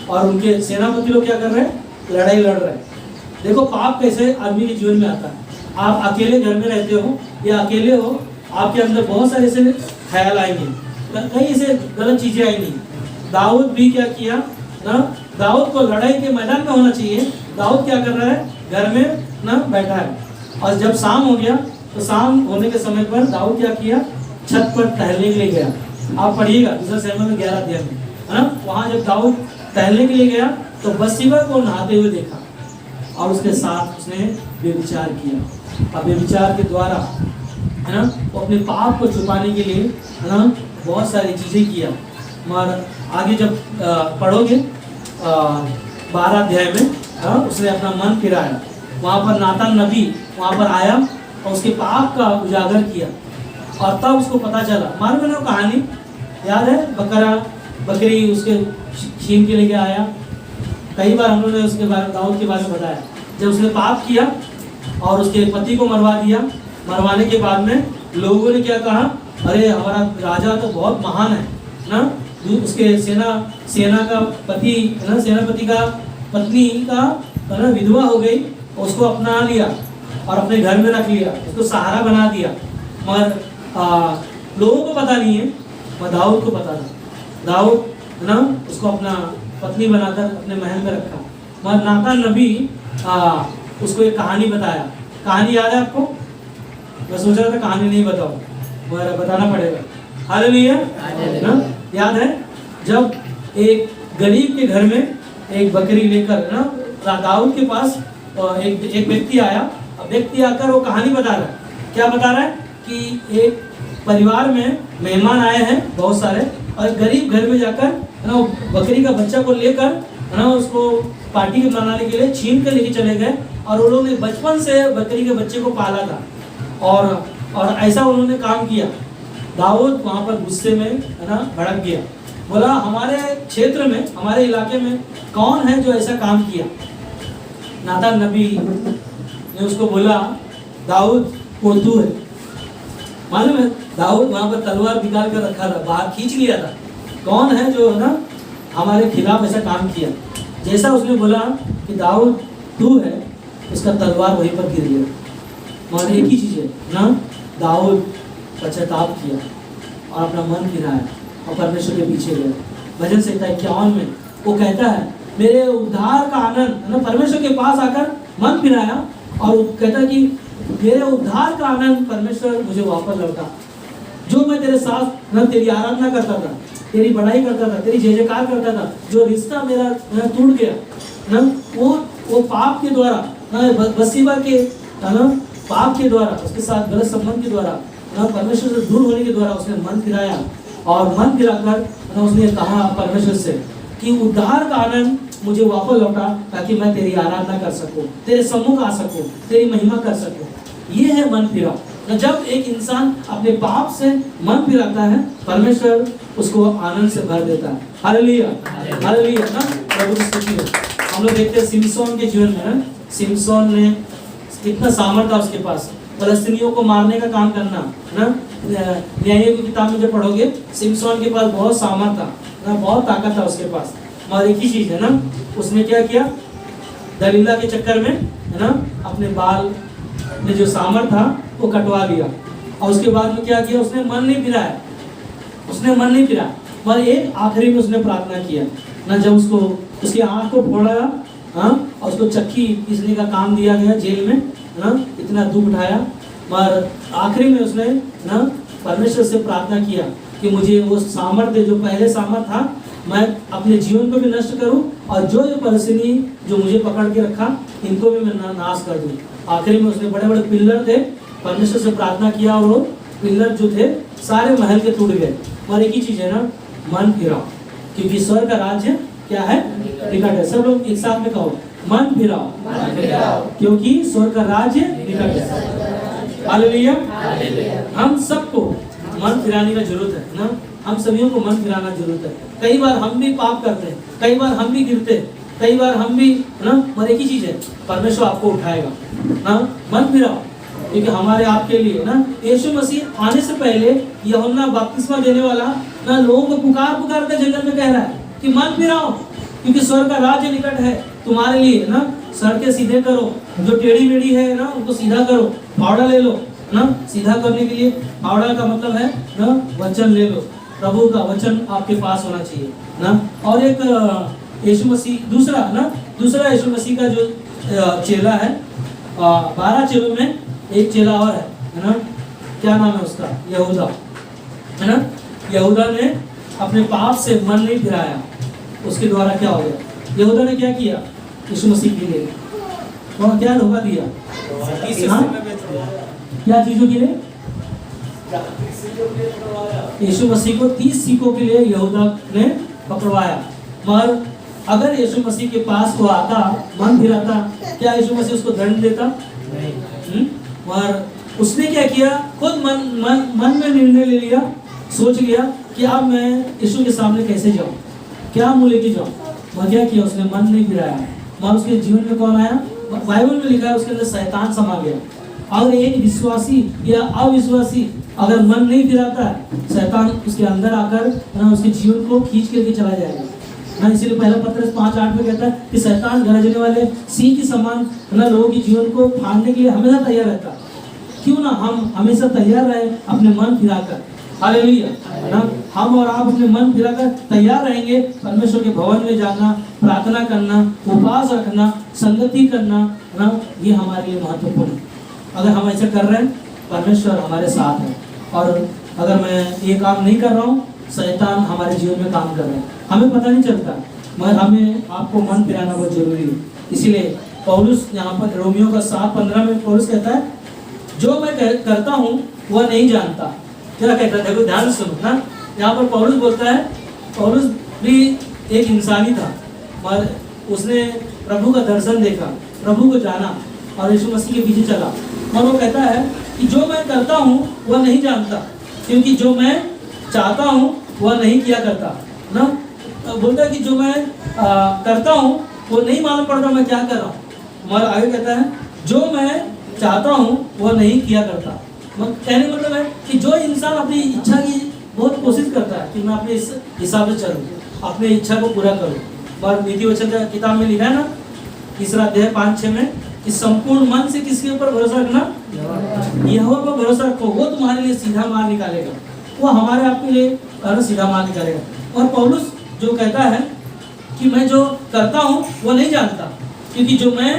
और उनके सेनापति लोग क्या कर रहे हैं? लड़ाई लड़ रहे हैं। देखो पाप कैसे आदमी के जीवन में आता है। आप अकेले घर में रहते हो या अकेले हो, आपके अंदर बहुत सारे ऐसे ख्याल आएंगे, कई ऐसे गलत चीजें आएंगी। दाऊद भी क्या किया ना, दाऊद को लड़ाई के मैदान में होना चाहिए, दाऊद क्या कर रहा है? घर में ना बैठा है। और जब शाम हो गया तो शाम होने के समय पर दाऊद क्या किया? छत पर टहलने के लिए गया। आप पढ़िएगा दूसरा शमूएल में 11 अध्याय में, है ना। वहाँ जब दाऊद टहलने के लिए गया तो बत्सिबा को नहाते हुए देखा और उसके साथ उसने व्यभिचार किया। और व्यभिचार के द्वारा, है ना, वो अपने पाप को छुपाने के लिए, है ना, बहुत सारी चीज़ें किया। मगर आगे जब पढ़ोगे 12 अध्याय में, उसने अपना मन फिराया। वहाँ पर नातान नबी वहाँ पर आया और उसके पाप का उजागर किया और तब उसको पता चला। मालूम है ना कहानी? याद है? बकरी उसके छीन के लेके आया। कई बार हम लोगों ने उसके बारे में, दाऊद के बारे में बताया। जब उसने पाप किया और उसके पति को मरवा दिया, मरवाने के बाद में लोगों ने क्या कहा? अरे हमारा राजा तो बहुत महान है ना। उसके सेना का पति, है ना, सेनापति का पत्नी का, है ना, विधवा हो गई, उसको अपना लिया और अपने घर में रख लिया, उसको सहारा बना दिया। मगर लोगों को पता नहीं है, मगर दाऊद को पता था। दाऊद, है ना, उसको अपना पत्नी बनाकर अपने महल में रखा। मगर नातान नबी उसको एक कहानी बताया। कहानी याद है आपको? मैं सोच रहा था कहानी नहीं बताऊं, मगर बताना पड़ेगा। हालेलुया ना। याद है जब एक गरीब के घर में एक बकरी लेकर ना दाऊद के पास एक व्यक्ति आया। व्यक्ति आकर वो कहानी बता रहा है। क्या बता रहा है? कि एक परिवार में मेहमान आए हैं बहुत सारे, और गरीब घर में जाकर ना बकरी का बच्चा को लेकर ना उसको पार्टी मनाने के लिए छीन कर लेके चले गए। और उन्होंने बचपन से बकरी के बच्चे को पाला था और ऐसा उन्होंने काम किया। दाऊद वहाँ पर गुस्से में, है ना, भड़क गया। बोला हमारे क्षेत्र में, हमारे इलाके में कौन है जो ऐसा काम किया? नातान नबी ने उसको बोला दाऊद वो तू है। मालूम है दाऊद वहाँ पर तलवार निकाल कर रखा था, बाहर खींच लिया था। कौन है जो, है ना, हमारे खिलाफ ऐसा काम किया? जैसा उसने बोला कि दाऊद तू है, उसका तलवार वहीं पर गिर गया। मगर एक ही चीज़ है ना, दाऊद पश्चाताप किया और अपना मन फिराया और परमेश्वर के पीछे गया। भजन संहिता 51 में वो कहता है मेरे उद्धार का आनंद, है ना, परमेश्वर के पास आकर मन फिराया और कहता कि मेरे उद्धार का आनंद परमेश्वर मुझे वापस लौटा। जो मैं तेरे साथ ना तेरी आराधना करता था, तेरी बड़ाई करता था, तेरी जय जयकार करता था, जो रिश्ता मेरा टूट गया ना, वो पाप के द्वारा ना, बत्सिबा के, है ना, पाप के द्वारा, उसके साथ गलत संबंध के द्वारा ना, परमेश्वर से दूर होने के द्वारा उसने मन फिराया। और मन फिराकर ना उसने कहा परमेश्वर से कि उद्धार का आनंद मुझे वापस लौटा, ताकि मैं तेरी आराधना कर सकूं, तेरे सम्मुख आ सकूं, तेरी महिमा कर सकूं। ये है मन फिरा। जब एक इंसान अपने पाप से मन फिराता है, परमेश्वर उसको आनंद से भर देता है। हालेलुया, हालेलुया ना, प्रभु की स्तुति हो। हम लोग देखते हैं सिमसोन के जीवन में सिमसोन ने कितना सामर्थ्य था उसके पास फलस्तीनियों को मारने का काम करना ना। न्यायों की किताब में जब पढ़ोगे सिमसोन के पास बहुत सामर्थ्य था ना, बहुत ताकत था उसके पास। और एक ही चीज है ना, उसने क्या किया, दलीला के चक्कर में है ना अपने बाल में जो सामर्थ्य था वो कटवा लिया। और उसके बाद में क्या किया, उसने मन नहीं फिराया, उसने मन नहीं फिराया। पर एक आखिरी में उसने प्रार्थना किया ना, जब उसको उसकी आंख को फोड़ा और उसको चक्की पीसने का काम दिया गया जेल में ना, इतना दुख उठाया। पर आखिरी में उसने ना परमेश्वर से प्रार्थना किया कि मुझे वो सामर्थ्य जो पहले सामर्थ्य था मैं अपने जीवन को भी नष्ट करूं, और जो फलस्तीनी जो मुझे पकड़ के रखा इनको भी मैं नाश कर दूं। आखिरी में उसने बड़े बड़े पिल्लर थे, परमेश्वर से प्रार्थना किया और वो पिल्लर जो थे सारे महल के टूट गए। और एक ही चीज है ना, मन फिराओ, क्योंकि स्वर्ग का राज्य क्या है, निकट है। सब लोग एक साथ में कहो, मन फिराओ, क्योंकि स्वर्ग का राज्य निकट है। हालेलुया। हम सबको मन फिराने का जरूरत है ना, हम सभी को मन फिराना जरूरत है। कई बार हम भी पाप करते हैं, कई बार हम भी गिरते हैं, कई बार हम भी ना, पर एक ही चीज है, परमेश्वर आपको उठाएगा ना। मन फिराओ, क्योंकि हमारे आपके लिए ना यीशु मसीह आने से पहले यूहन्ना बपतिस्मा देने वाला ना लोगों को पुकार कर जंगल में कह रहा है कि मन फिराओ, क्योंकि स्वर्ग का राज्य निकट है तुम्हारे लिए ना। सड़कें सीधे करो, जो टेढ़ी मेढ़ी है ना उनको सीधा करो, फावड़ा ले लो ना। सीधा करने के लिए फावड़ा का मतलब है ना वचन ले लो, प्रभु का वचन आपके पास होना चाहिए ना। और एक यीशु मसीह दूसरा यीशु मसीह का जो चेला है, 12 चेलों में एक चेला और है ना, क्या नाम है उसका, यहूदा है ना। यहूदा ने अपने पाप से मन नहीं फिराया, उसके द्वारा क्या हो गया, यहूदा ने क्या किया यीशु मसीह के लिए, वह क्या धोखा दिया, क्या चीजों के लिए, यीशु मसीह को 30 सिक्कों के लिए यहूदा ने पकड़वाया। मगर अगर यीशु मसीह के पास वो आता, मन फिराता, क्या यीशु मसीह उसको दंड देता, नहीं। और उसने क्या किया, खुद मन में निर्णय ले लिया, सोच लिया कि अब मैं यीशु के सामने कैसे जाऊं, क्या मुंह लेके जाऊं। वह क्या किया, उसने मन नहीं फिराया। मगर उसके जीवन में कौन आया, बाइबल में लिखा है उसके अंदर शैतान समा गया। अगर एक विश्वासी या अविश्वासी अगर मन नहीं फिराता है, शैतान उसके अंदर आकर ना उसके जीवन को खींच करके चला जाएगा ना। इसीलिए पहला पत्रस 5:8 में कहता है कि शैतान गरजने वाले सिंह के समान ना लोगों के जीवन को फाड़ने के लिए हमेशा तैयार रहता है। क्यों ना हम हमेशा तैयार रहे अपने मन फिराकर, हालेलुया ना। हम और आप अपने मन फिराकर तैयार रहेंगे परमेश्वर के भवन में जाना, प्रार्थना करना, उपवास रखना, संगति करना ना, ये हमारे लिए महत्वपूर्ण है। अगर हम ऐसा कर रहे हैं, परमेश्वर हमारे साथ है। और अगर मैं ये काम नहीं कर रहा हूँ, शैतान हमारे जीवन में काम कर रहे हैं, हमें पता नहीं चलता, मगर हमें आपको मन फिराना बहुत जरूरी है। इसीलिए पौलुस यहाँ पर रोमियो का 7:15 में पौलुस कहता है, जो मैं करता हूँ वह नहीं जानता। क्या कहता है, देखो ध्यान से सुनो ना। यहाँ पर पौलुस बोलता है, पौलुस भी एक इंसानी था, मगर उसने प्रभु का दर्शन देखा, प्रभु को जाना और यीशु मसीह के पीछे चला। और वो कहता है कि जो मैं करता हूँ वह नहीं जानता, क्योंकि जो मैं चाहता हूँ वह नहीं किया करता ना। बोलता है कि जो मैं करता हूँ वो नहीं मालूम पड़ता मैं क्या कर रहा हूँ। मगर आगे कहता है, जो मैं चाहता हूँ वह नहीं किया करता। कहने मतलब है कि जो इंसान अपनी इच्छा की बहुत कोशिश करता है कि मैं अपने हिसाब से चलूँ, अपने इच्छा को पूरा करूँ। और नीति वचन का किताब में लिखा है ना, 3 अध्याय 5-6 में, कि संपूर्ण मन से किसके ऊपर भरोसा रखना, यहोवा पर भरोसा रखो, वो तुम्हारे लिए सीधा मार्ग निकालेगा, वो हमारे आपके लिए सीधा मार्ग निकालेगा। और पौलुस जो कहता है कि मैं जो करता हूँ वो नहीं जानता, क्योंकि जो मैं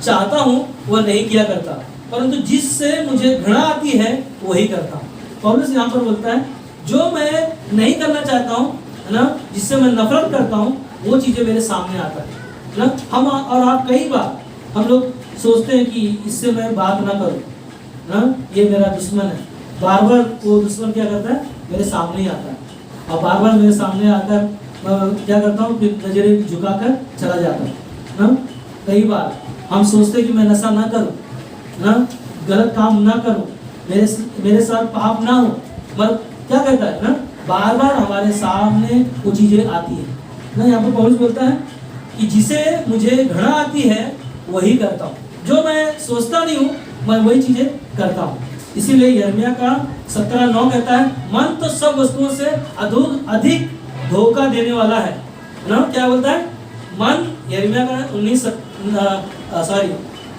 चाहता हूँ वह नहीं किया करता, परंतु जिससे मुझे घृणा आती है वही करता हूँ। पौलुस यहाँ पर बोलता है, जो मैं नहीं करना चाहता हूँ ना, जिससे मैं नफरत करता हूँ, वो चीज़ें मेरे सामने आता है ना। हम और आप कई बार हम लोग सोचते हैं कि इससे मैं बात ना करूं ना, ये मेरा दुश्मन है। बार बार वो दुश्मन क्या करता है, मेरे सामने ही आता है, और बार बार मेरे सामने आकर क्या करता हूँ, फिर नजरें झुकाकर चला जाता है ना। कई बार हम सोचते हैं कि मैं नशा ना करूं ना, गलत काम ना करूं, मेरे साथ पाप ना हो, मगर क्या कहता है ना, बार बार हमारे सामने वो चीजें आती है ना। यहाँ पर पौलुस बोलता है कि जिसे मुझे घृणा आती है वही करता हूँ, जो मैं सोचता नहीं हूँ मैं वही चीजें करता हूँ। इसीलिए यिर्मयाह का 17:9 कहता है, मन तो सब वस्तुओं से अधिक धोखा देने वाला है ना। क्या बोलता है? मन, यिर्मयाह का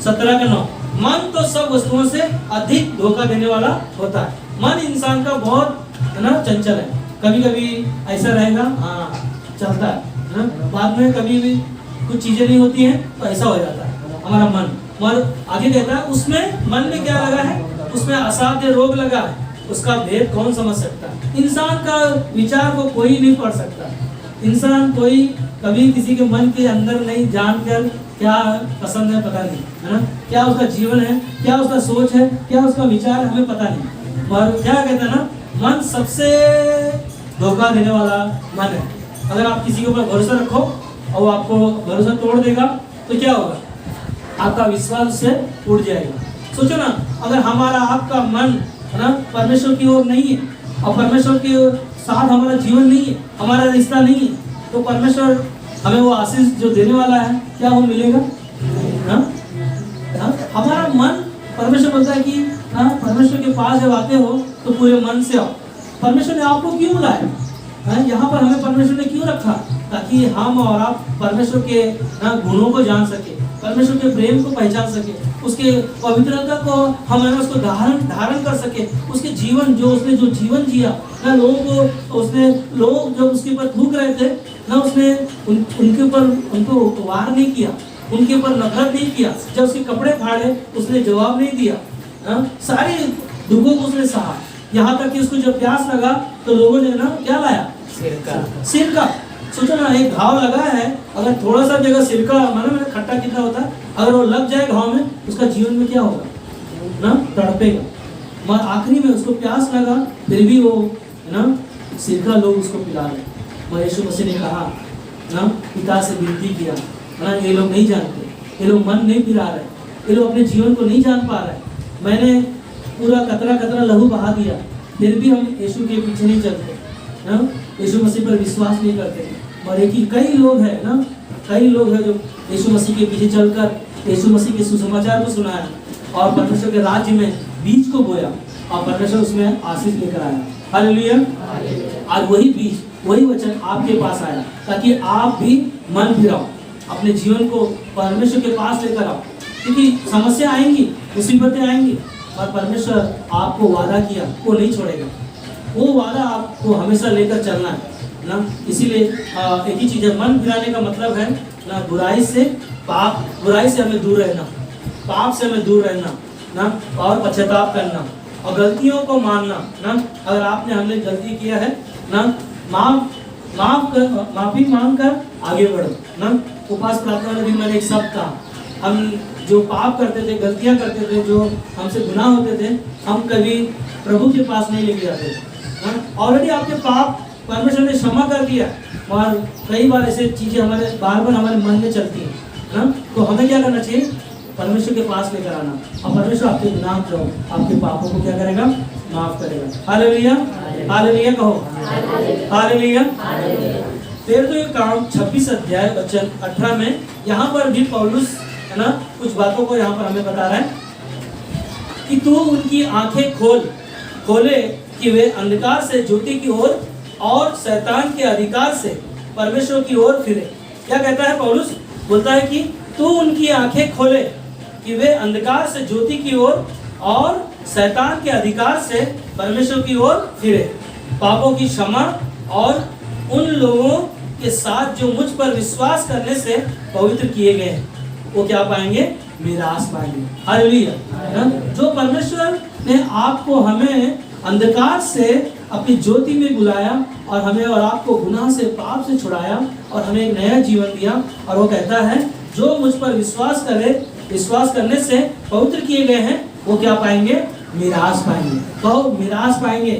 17:9, मन तो सब वस्तुओं से अधिक धोखा देने वाला होता है। मन इंसान का बहुत है ना चंचल है, कभी कभी ऐसा रहेगा, हाँ चलता है ना, बाद में कभी भी कुछ चीजें नहीं होती हैं तो ऐसा हो जाता है हमारा मन। और आगे कहता है उसमें, मन में क्या लगा है? उसमें असाध्य रोग लगा है, उसका भेद कौन समझ सकता है? इंसान का विचार को कोई नहीं पढ़ सकता। इंसान कोई कभी किसी के मन के अंदर नहीं जानकर क्या पसंद है पता नहीं, है ना, क्या उसका जीवन है, क्या उसका सोच है, क्या उसका विचार है, हमें पता नहीं। और क्या कहते हैं ना, मन सबसे धोखा देने वाला मन है। अगर आप किसी के ऊपर भरोसा रखो और वो आपको भरोसा तोड़ देगा तो क्या होगा? आपका विश्वास उससे उड़ जाएगा। सोचो ना, अगर हमारा आपका मन है ना परमेश्वर की ओर नहीं है और परमेश्वर के साथ हमारा जीवन नहीं है, हमारा रिश्ता नहीं है, तो परमेश्वर हमें वो आशीष जो देने वाला है क्या वो मिलेगा? हमारा मन, परमेश्वर बोलता है कि परमेश्वर के पास जब आते हो तो पूरे मन से आओ। परमेश्वर ने आपको क्यों बुलाया? यहाँ पर हमें परमेश्वर ने क्यों रखा? ताकि हम और आप परमेश्वर के गुणों को जान सके, परमेश्वर के प्रेम को पहचान सके, उसके पवित्रता को हम उसको धारण कर सके, उसके जीवन जो उसने जो जीवन जिया ना, लोगों को उसने, लोग जब उसके ऊपर थूक रहे थे ना, उसने उनके ऊपर उनको वार नहीं किया, उनके ऊपर नफरत नहीं किया। जब उसके कपड़े फाड़े उसने जवाब नहीं दिया, सारे दुखों को उसने सहा। यहाँ तक कि उसको जब प्यास लगा तो लोगों ने ना क्या लाया? सिरका। सोचो ना, एक घाव लगा है, अगर थोड़ा सा जगह सिरका, मालूम है खट्टा कितना होता है, अगर वो लग जाए घाव में, उसका जीवन में क्या होगा ना? तड़पेगा। मगर आखिरी में उसको प्यास लगा, फिर भी वो ना सिरका लोग उसको पिला रहे। मगर यीशु मसीह ने कहा ना, पिता से विनती किया ना, ये लोग नहीं जानते, ये लोग मन नहीं पिला रहे, ये लोग अपने जीवन को नहीं जान पा रहे। मैंने पूरा कतरा लहू बहा दिया, फिर भी हम यीशु के पीछे नहीं चलते ना, यीशु मसीह पर विश्वास नहीं करते। और एक ही कई लोग हैं ना, कई लोग हैं जो यीशु मसीह के पीछे चलकर यीशु मसीह के सुसमाचार को सुनाया और परमेश्वर के राज्य में बीज को बोया और परमेश्वर उसमें आशीष लेकर आया। हालेलुया। आज वही बीज, वही वचन आपके पास आया ताकि आप भी मन फिराओ, अपने जीवन को परमेश्वर के पास लेकर आओ। क्योंकि समस्या आएंगी, मुसीबतें आएंगी, और परमेश्वर आपको वादा किया वो नहीं छोड़ेगा। वो वादा आपको हमेशा लेकर चलना है ना। इसीलिए एक ही चीज़ है, मन फिराने का मतलब है ना बुराई से, पाप, बुराई से हमें दूर रहना, पाप से हमें दूर रहना ना, और पश्चाताप करना और गलतियों को मानना ना। अगर आपने हमने गलती किया है ना, माफी मांग कर आगे बढ़ो ना। उपास प्रार्थना में भी मैंने एक शब्द कहा, हम जो पाप करते थे, गलतियां करते थे, जो हमसे गुनाह होते थे, हम कभी प्रभु के पास नहीं लेके जाते थे। ऑलरेडी आपके पाप परमेश्वर ने क्षमा कर दिया, और कई बार ऐसे चीज़ें हमारे बार हमारे मन में चलती हैं ना, तो हमें क्या करना चाहिए? परमेश्वर के पास लेकर आना, और परमेश्वर आपके गुनाह जो आपके पापों को क्या करेगा? माफ करेगा। हालेलुया, हालेलुया कहो, हालेलुया। फिर तो ये काम 26 अध्याय वचन 18 में यहाँ पर भी पौलुस है ना कुछ बातों को यहाँ पर हमें बता रहा है कि तू उनकी आंखें खोले कि वे अंधकार से ज्योति की ओर और शैतान के अधिकार से परमेश्वर की ओर फिरे। क्या कहता है पौलुस? बोलता है कि तू उनकी आंखें खोले कि वे अंधकार से ज्योति की ओर और शैतान के अधिकार से परमेश्वर की ओर फिरे, पापों की क्षमा और उन लोगों के साथ जो मुझ पर विश्वास करने से पवित्र किए गए हैं, वो क्या पाएंगे? मिरास पाएंगे। हालेलुया। जो परमेश्वर ने आपको, हमें अंधकार से अपनी ज्योति में बुलाया और हमें और आपको गुनाह से, पाप से छुड़ाया और हमें एक नया जीवन दिया, और वो कहता है जो मुझ पर विश्वास करे, विश्वास करने से पवित्र किए गए हैं, वो क्या पाएंगे? मिरास पाएंगे। तो मिरास पाएंगे।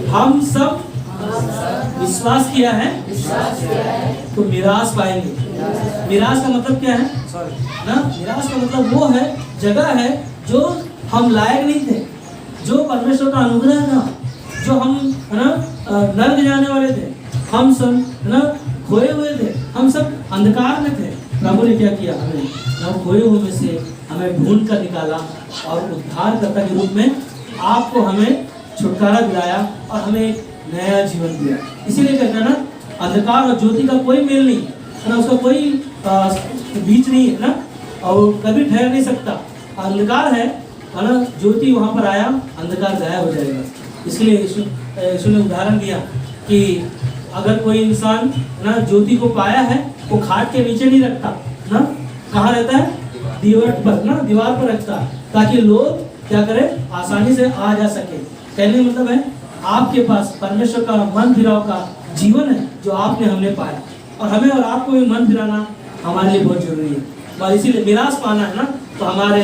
हम सब विश्वास किया है तो मिरास पाएंगे। मिरास का मतलब क्या है ना? मिरास का मतलब वो है, जगह है जो हम लायक नहीं थे, जो परमेश्वर का अनुग्रह था, जो हम है ना नर्क जाने वाले थे, हम सब है ना खोए हुए थे, हम सब अंधकार में थे, प्रभु ने क्या किया, हमें ना खोए हुए में से हमें ढूंढ कर निकाला और उद्धारकर्ता के रूप में आपको हमें छुटकारा दिलाया और हमें एक नया जीवन दिया। इसीलिए कहते हैं ना, अंधकार और ज्योति का कोई मेल नहीं है ना, उसका कोई बीच नहीं है ना, और कभी ठहर नहीं सकता। अंधकार है ना, ज्योति वहाँ पर आया, अंधकार गायब हो जाएगा। इसलिए यीशु ने उदाहरण दिया कि अगर कोई इंसान ना ज्योति को पाया है, वो खाट के नीचे नहीं रखता ना, कहाँ रहता है, दीवार पर ना, दीवार पर रखता है, ताकि लोग क्या करें, आसानी से आ जा सके। कहने मतलब है आपके पास परमेश्वर का मन फिराव का जीवन है जो आपने हमने पाया, और हमें और आपको भी मन फिराना हमारे लिए बहुत जरूरी है। और इसीलिए मिरास पाना है ना, तो हमारे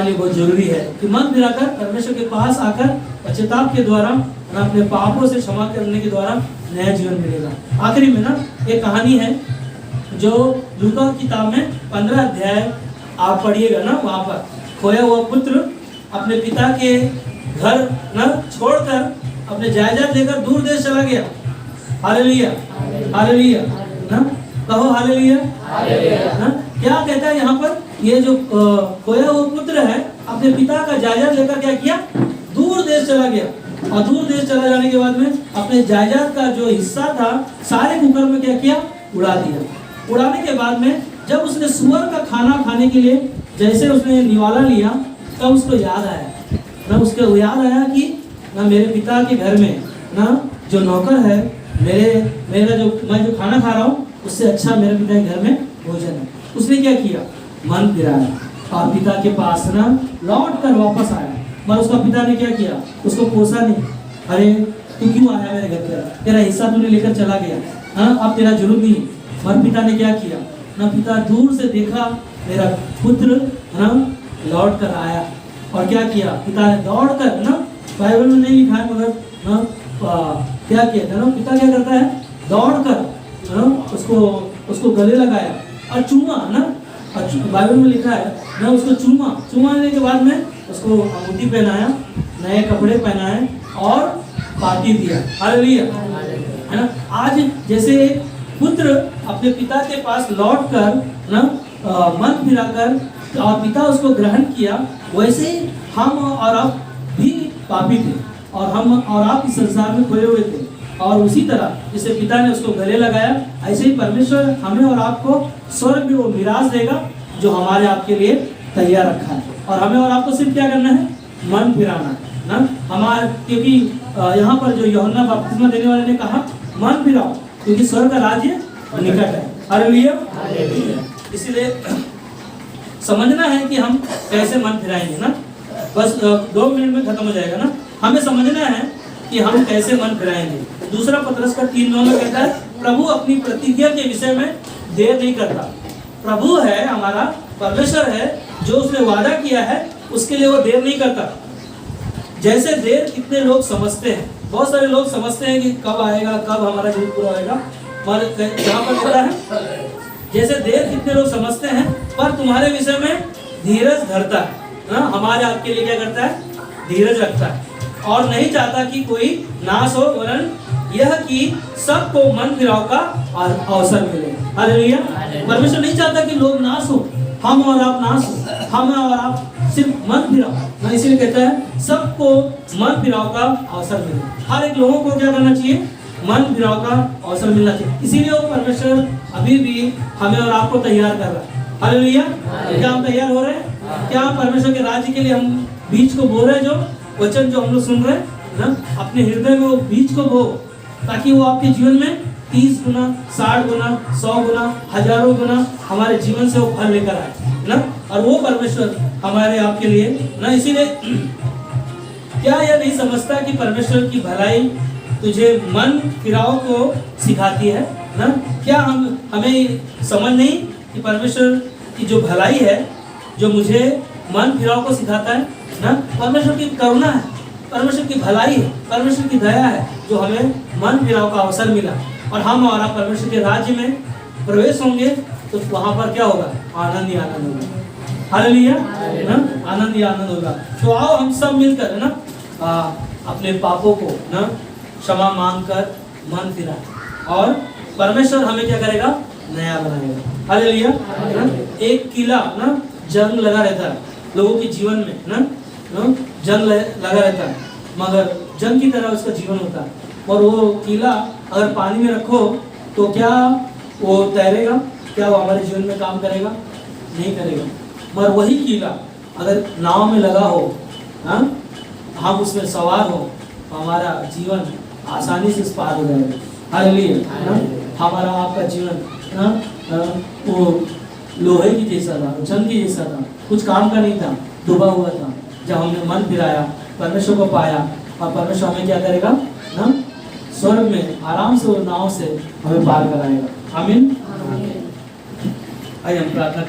लिए बहुत जरूरी है कि मन फिराकर परमेश्वर के पास आकर पश्चाताप के द्वारा अपने पापों से क्षमा करने के द्वारा नया जीवन मिलेगा। आखिरी में ना एक कहानी है जो लूका की किताब में 15 अध्याय आप पढ़िएगा ना, वहाँ पर खोया हुआ पुत्र अपने पिता के घर ना छोड़कर अपने जायदाद लेकर दूर देश चला गया। हालेलुया, हालेलुया ना, कहो हालेलुया। ना क्या कहता है यहाँ पर, ये जो खोया हुआ पुत्र है अपने पिता का जायदाद लेकर क्या किया, दूर देश चला गया। और दूर देश चला जाने के बाद में अपने जायदाद का जो हिस्सा था सारे कुकर में क्या किया, उड़ा दिया। उड़ाने के बाद में जब उसने सुअर का खाना खाने के लिए जैसे उसने निवाला लिया, तब उसको याद आया ना, उसको याद आया कि ना मेरे पिता के घर में ना जो नौकर है, मेरा जो मैं जो खाना खा रहा हूँ उससे अच्छा मेरे पिता के घर में भोजन है। उसने क्या किया, मन फिराया और पिता के पास ना लौट कर वापस आया। मगर उसका पिता ने क्या किया, उसको कोसा नहीं, अरे तू क्यों आया मेरे घर पर, तेरा हिस्सा तूने लेकर चला गया, हाँ अब तेरा जुर्म नहीं। मगर पिता ने क्या किया ना, पिता दूर से देखा मेरा पुत्र ना लौट कर आया, और क्या किया, पिता ने दौड़ कर ना, बाइबल में नहीं लिखा है मगर ना क्या किया ना, पिता क्या करता है, दौड़ कर ना उसको गले लगाया और चूमा ना, बाइबल में लिखा है ना, उसको चूमाने के बाद में उसको अंगूठी पहनाया, नए कपड़े पहनाए और पार्टी दिया। हालेलुया, है ना। आज जैसे पुत्र अपने पिता के पास लौट कर ना मन फिराकर और पिता उसको ग्रहण किया, वैसे ही हम और आप भी पापी थे और हम और आप इस संसार में खोए हुए थे। और उसी तरह जैसे पिता ने उसको गले लगाया, ऐसे ही परमेश्वर हमें और आपको स्वर्ग में वो मिरास देगा जो हमारे आपके लिए तैयार रखा है। और हमें और आपको सिर्फ क्या करना है, मन फिराना ना हमारे, क्योंकि यहाँ पर जो यूहन्ना बपतिस्मा देने वाले ने कहा मन फिराओ क्योंकि स्वर्ग का राज्य निकट है। हालेलुया। इसलिए समझना है कि हम कैसे मन फिराएंगे ना, बस 2 मिनट में खत्म हो जाएगा ना। हमें समझना है कि हम कैसे मन फिराएंगे। दूसरा पतरस का 3:9 में कहता है, प्रभु अपनी प्रतिज्ञा के विषय में देर नहीं करता। प्रभु है हमारा, परमेश्वर है, जो उसने वादा किया है उसके लिए वो देर नहीं करता। जैसे देर कितने लोग समझते हैं, बहुत सारे लोग समझते हैं कि कब आएगा, कब हमारा दिन पूरा होएगा, पर यहाँ पर कहता है जैसे देर कितने लोग समझते हैं, पर तुम्हारे विषय में धीरज धरता है ना, हमारे आपके लिए क्या करता है, धीरज रखता है और नहीं चाहता कि कोई नाश हो, वरन यह कि सबको मन फिराव का अवसर मिले। हालेलुया। परमेश्वर नहीं चाहता कि लोग नाश हो, हम और आप नाश हो, हम और आप सिर्फ मन फिराव ना, इसलिए कहता है सबको मन फिराव का अवसर मिले। हर एक लोगों को क्या करना चाहिए, मन फिराव का अवसर मिलना चाहिए। इसीलिए वो परमेश्वर अभी भी हमें और आपको तैयार कर रहा है। हालेलुया। क्या हम तैयार हो रहे हैं? क्या परमेश्वर के राज्य के लिए हम बीज को बो रहे हैं? जो वचन जो हम लोग सुन रहे हैं ना, अपने हृदय में वो बीज को बो, ताकि वो आपके जीवन में 30 गुना, 60 गुना, 100 गुना, हजारों गुना हमारे जीवन से वो फल लेकर आए ना। और वो परमेश्वर हमारे आपके लिए ना, इसीलिए क्या यह नहीं समझता कि परमेश्वर की भलाई तुझे मन फिराव को सिखाती है ना? क्या हमें समझ नहीं कि परमेश्वर की जो भलाई है, जो मुझे मन फिराव को सिखाता है ना, परमेश्वर की करुणा है, परमेश्वर की भलाई है, परमेश्वर की दया है, जो हमें मन फिराव का अवसर मिला। और हम और आप परमेश्वर के राज्य में प्रवेश होंगे तो वहाँ पर क्या होगा, आनंद ही आनंद होगा। हालेलुया ना, आनंद ही आनंद होगा। तो आओ हम सब मिलकर है ना अपने पापों को ना क्षमा मांग कर मन फिराए, और परमेश्वर हमें क्या करेगा, नया बनाएगा। हालेलुया। ना एक किला ना जंग लगा रहता है लोगों के जीवन में ना, जंग लगा रहता है, मगर जंग की तरह उसका जीवन होता है। और वो किला अगर पानी में रखो तो क्या वो तैरेगा? क्या वो हमारे जीवन में काम करेगा? नहीं करेगा। मगर वही किला अगर नाव में लगा हो, हाँ, हम उसमें सवार हो, हमारा जीवन आसानी से पार हो जाएगा। हालेलुया। हमारा आपका जीवन वो लोहे की जैसा था, जंग की जैसा था, कुछ काम का नहीं था, डूबा हुआ था। जब हमने मन फिराया, परमेश्वर को पाया, और परमेश्वर हमें क्या करेगा ना, स्वर्ग में आराम से वो नाव से हमें पार कराएगा। आमीन। आइए हम प्रार्थना